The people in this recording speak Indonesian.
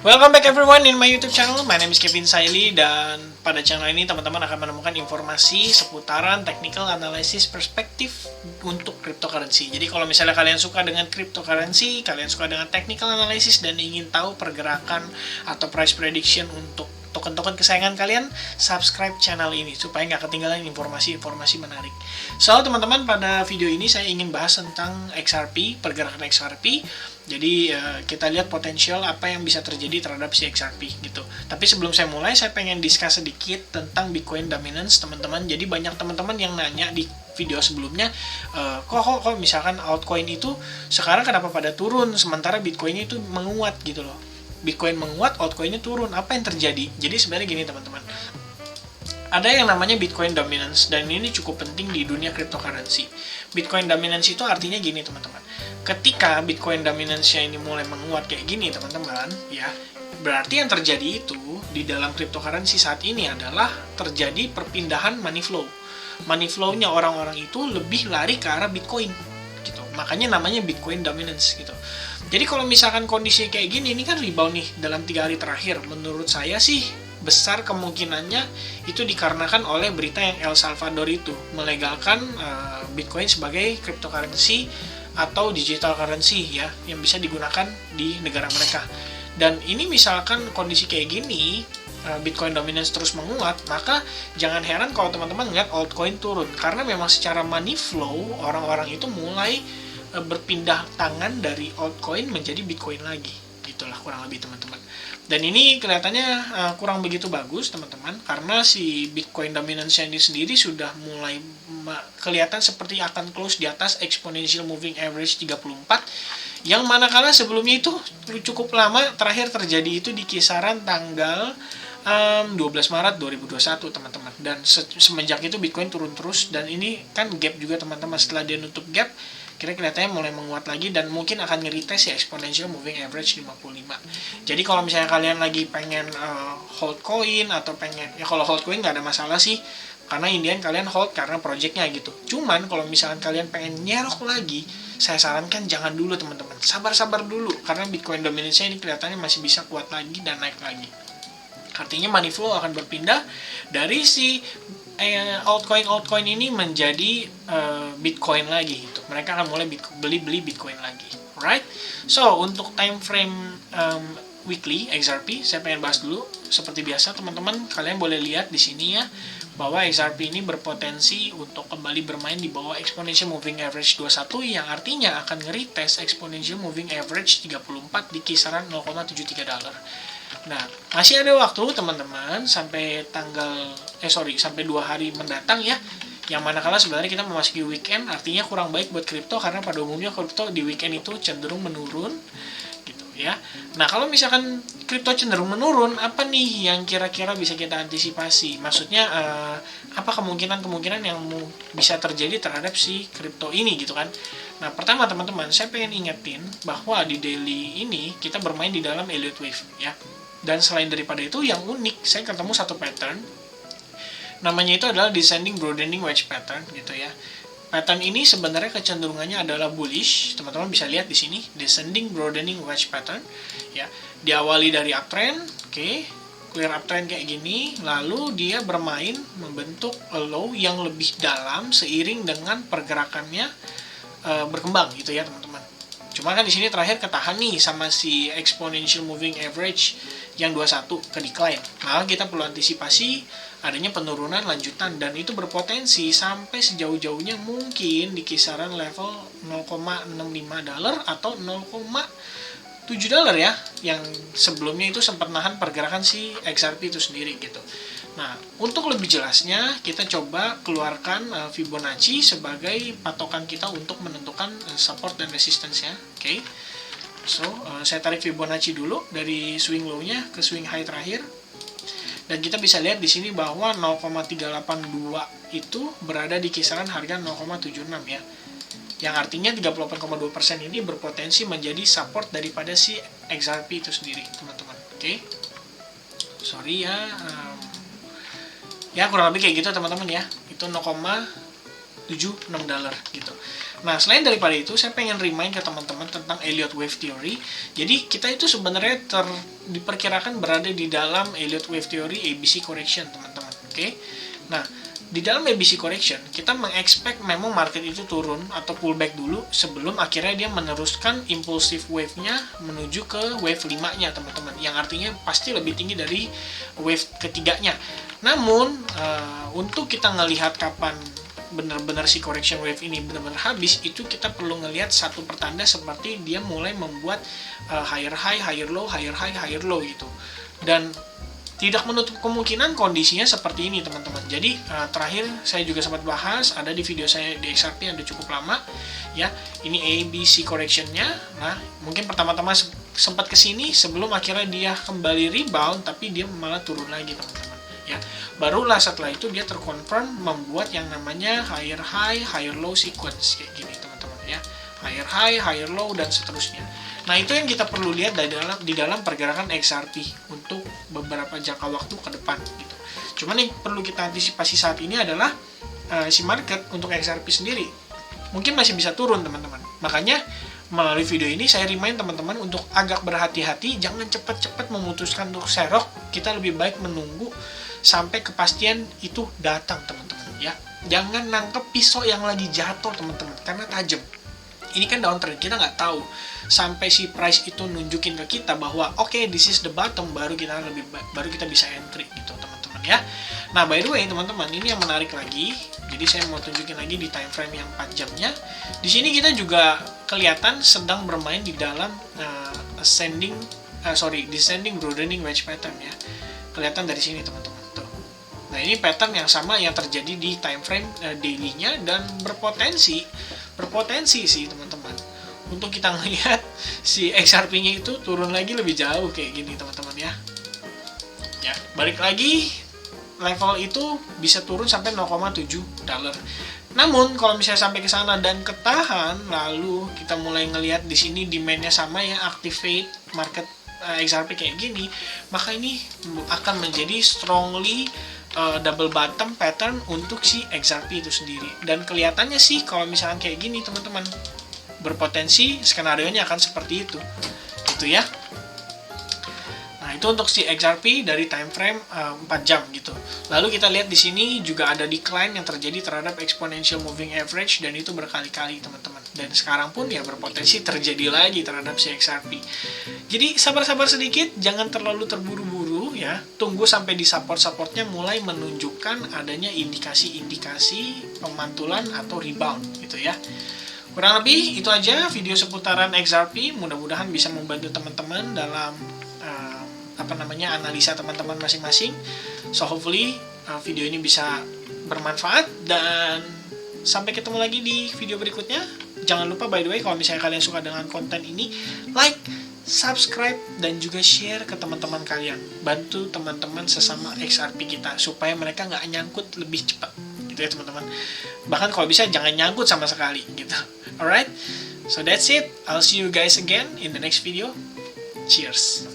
Welcome back everyone in my YouTube channel. My name is Kevin Saili, dan pada channel ini teman-teman akan menemukan informasi seputaran technical analysis perspektif untuk cryptocurrency. Jadi kalau misalnya kalian suka dengan cryptocurrency, kalian suka dengan technical analysis dan ingin tahu pergerakan atau price prediction untuk token-token kesayangan kalian, subscribe channel ini supaya nggak ketinggalan informasi-informasi menarik. So teman-teman, pada video ini saya ingin bahas tentang XRP, pergerakan XRP. Jadi kita lihat potensial apa yang bisa terjadi terhadap si XRP gitu. Tapi sebelum saya mulai, saya pengen discuss sedikit tentang Bitcoin dominance teman-teman. Jadi banyak teman-teman yang nanya di video sebelumnya, kok misalkan altcoin itu sekarang kenapa pada turun sementara Bitcoinnya itu menguat gitu loh. Bitcoin menguat, altcoinnya turun, apa yang terjadi? Jadi sebenarnya gini teman-teman, ada yang namanya Bitcoin dominance, dan ini cukup penting di dunia cryptocurrency. Bitcoin dominance itu artinya gini teman-teman, ketika Bitcoin dominance-nya ini mulai menguat kayak gini teman-teman, ya berarti yang terjadi itu di dalam cryptocurrency saat ini adalah terjadi perpindahan money flow. Money flow-nya orang-orang itu lebih lari ke arah Bitcoin gitu. Makanya namanya Bitcoin dominance gitu. Jadi kalau misalkan kondisi kayak gini, ini kan rebound nih dalam 3 hari terakhir. Menurut saya sih besar kemungkinannya itu dikarenakan oleh berita yang El Salvador itu melegalkan Bitcoin sebagai cryptocurrency atau digital currency ya, yang bisa digunakan di negara mereka. Dan ini misalkan kondisi kayak gini, Bitcoin dominance terus menguat, maka jangan heran kalau teman-teman ngeliat altcoin turun, karena memang secara money flow orang-orang itu mulai berpindah tangan dari altcoin menjadi Bitcoin lagi, gitulah kurang lebih teman-teman. Dan ini kelihatannya kurang begitu bagus teman-teman, karena si Bitcoin dominance ini sendiri sudah mulai kelihatan seperti akan close di atas exponential moving average 34, yang manakala sebelumnya itu cukup lama terakhir terjadi itu di kisaran tanggal 12 Maret 2021 teman-teman. Dan semenjak itu Bitcoin turun terus, dan ini kan gap juga teman-teman. Setelah dia nutup gap, kelihatannya mulai menguat lagi dan mungkin akan nge-retest ya exponential moving average 55. Jadi kalau misalnya kalian lagi pengen hold coin atau pengen, ya kalau hold coin nggak ada masalah sih, karena Indian kalian hold karena projectnya gitu. Cuman kalau misalkan kalian pengen nyerok lagi, saya sarankan jangan dulu teman-teman, sabar-sabar dulu, karena Bitcoin dominance ini kelihatannya masih bisa kuat lagi dan naik lagi. Artinya money flow akan berpindah dari si altcoin ini menjadi Bitcoin lagi gitu. Mereka akan mulai beli Bitcoin lagi. Alright. So untuk time frame weekly XRP saya pengen bahas dulu. Seperti biasa teman-teman, kalian boleh lihat di sini ya, bahwa XRP ini berpotensi untuk kembali bermain di bawah exponential moving average 21, yang artinya akan nge-retest exponential moving average 34 di kisaran $0.73. Nah, masih ada waktu teman-teman sampai sampai 2 hari mendatang ya. Yang manakala sebenarnya kita memasuki weekend, artinya kurang baik buat kripto, karena pada umumnya kripto di weekend itu cenderung menurun gitu ya. Nah, kalau misalkan kripto cenderung menurun, apa nih yang kira-kira bisa kita antisipasi? Maksudnya apa kemungkinan-kemungkinan yang bisa terjadi terhadap si kripto ini gitu kan. Nah, pertama teman-teman, saya pengen ingetin bahwa di daily ini kita bermain di dalam Elliott Wave ya. Dan selain daripada itu, yang unik, saya ketemu satu pattern, namanya itu adalah descending broadening wedge pattern gitu ya. Pattern ini sebenarnya kecenderungannya adalah bullish, teman-teman bisa lihat di sini, descending broadening wedge pattern ya. Diawali dari uptrend, clear uptrend kayak gini, lalu dia bermain membentuk low yang lebih dalam seiring dengan pergerakannya berkembang gitu ya teman-teman. Cuma kan di sini terakhir ketahan nih sama si exponential moving average yang 21 ke decline. Maka kita perlu antisipasi adanya penurunan lanjutan, dan itu berpotensi sampai sejauh-jauhnya mungkin di kisaran level $0.65 atau $0.7 ya, yang sebelumnya itu sempat nahan pergerakan si XRP itu sendiri gitu. Nah, untuk lebih jelasnya kita coba keluarkan Fibonacci sebagai patokan kita untuk menentukan support dan resistance-nya. Oke. So, saya tarik Fibonacci dulu dari swing low-nya ke swing high terakhir. Dan kita bisa lihat di sini bahwa 0,382 itu berada di kisaran harga 0,76 ya. Yang artinya 38,2% ini berpotensi menjadi support daripada si XRP itu sendiri, teman-teman. Oke. Sorry ya. Ya kurang lebih kayak gitu teman-teman ya. Itu $0.76 gitu. Nah, selain daripada itu, saya pengen remind ke teman-teman tentang Elliott Wave Theory. Jadi, kita itu sebenarnya diperkirakan berada di dalam Elliott Wave Theory ABC correction, teman-teman. Oke. Nah, di dalam ABC correction, kita mengexpect memang market itu turun atau pullback dulu sebelum akhirnya dia meneruskan impulsive wave-nya menuju ke wave 5-nya, teman-teman. Yang artinya pasti lebih tinggi dari wave ketiganya. Namun, untuk kita ngelihat kapan benar-benar si correction wave ini benar-benar habis, itu kita perlu ngelihat satu pertanda seperti dia mulai membuat higher high, higher low, higher high, higher low gitu. Dan tidak menutup kemungkinan kondisinya seperti ini, teman-teman. Jadi terakhir saya juga sempat bahas, ada di video saya di XRP ada cukup lama ya. Ini ABC correction-nya. Nah, mungkin pertama-tama sempat kesini sebelum akhirnya dia kembali rebound, tapi dia malah turun lagi, teman-teman. Ya, barulah setelah itu dia terkonfirm membuat yang namanya higher high, higher low sequence kayak gini, teman-teman ya. Higher high, higher low dan seterusnya. Nah, itu yang kita perlu lihat di dalam pergerakan XRP untuk beberapa jangka waktu ke depan gitu. Cuman yang perlu kita antisipasi saat ini adalah si market untuk XRP sendiri mungkin masih bisa turun, teman-teman. Makanya melalui video ini saya remind teman-teman untuk agak berhati-hati, jangan cepat-cepat memutuskan untuk serok. Kita lebih baik menunggu sampai kepastian itu datang, teman-teman ya. Jangan nangkep pisau yang lagi jatuh, teman-teman, karena tajam. Ini kan downtrend, kita nggak tahu sampai si price itu nunjukin ke kita bahwa oke, this is the bottom, baru kita bisa entry gitu, teman-teman ya. Nah, by the way, teman-teman, ini yang menarik lagi. Jadi saya mau tunjukin lagi di time frame yang 4 jamnya. Di sini kita juga kelihatan sedang bermain di dalam descending broadening wedge pattern ya. Kelihatan dari sini, teman-teman. Tuh. Nah, ini pattern yang sama yang terjadi di time frame daily-nya dan berpotensi sih, teman-teman, untuk kita ngelihat si XRP-nya itu turun lagi lebih jauh kayak gini, teman-teman ya. Ya, balik lagi level itu bisa turun sampai 0,7 dolar. Namun kalau misalnya sampai ke sana dan ketahan, lalu kita mulai ngelihat di sini demand-nya sama ya, activate market XRP kayak gini, maka ini akan menjadi strongly double bottom pattern untuk si XRP itu sendiri. Dan kelihatannya sih kalau misalkan kayak gini, teman-teman, berpotensi skenario-nya akan seperti itu. Gitu ya. Nah, itu untuk si XRP dari time frame 4 jam gitu. Lalu kita lihat di sini juga ada decline yang terjadi terhadap exponential moving average, dan itu berkali-kali, teman-teman. Dan sekarang pun ya berpotensi terjadi lagi terhadap si XRP. Jadi sabar-sabar sedikit, jangan terlalu terburu-buru ya. Tunggu sampai di support-supportnya mulai menunjukkan adanya indikasi-indikasi pemantulan atau rebound gitu ya. Kurang lebih itu aja video seputaran XRP. Mudah-mudahan bisa membantu teman-teman dalam analisa teman-teman masing-masing. So hopefully video ini bisa bermanfaat, dan sampai ketemu lagi di video berikutnya. Jangan lupa, by the way, kalau misalnya kalian suka dengan konten ini, like, subscribe, dan juga share ke teman-teman kalian. Bantu teman-teman sesama XRP kita supaya mereka nggak nyangkut lebih cepat gitu ya, teman-teman. Bahkan kalau bisa jangan nyangkut sama sekali gitu. Alright, so that's it. I'll see you guys again in the next video. Cheers.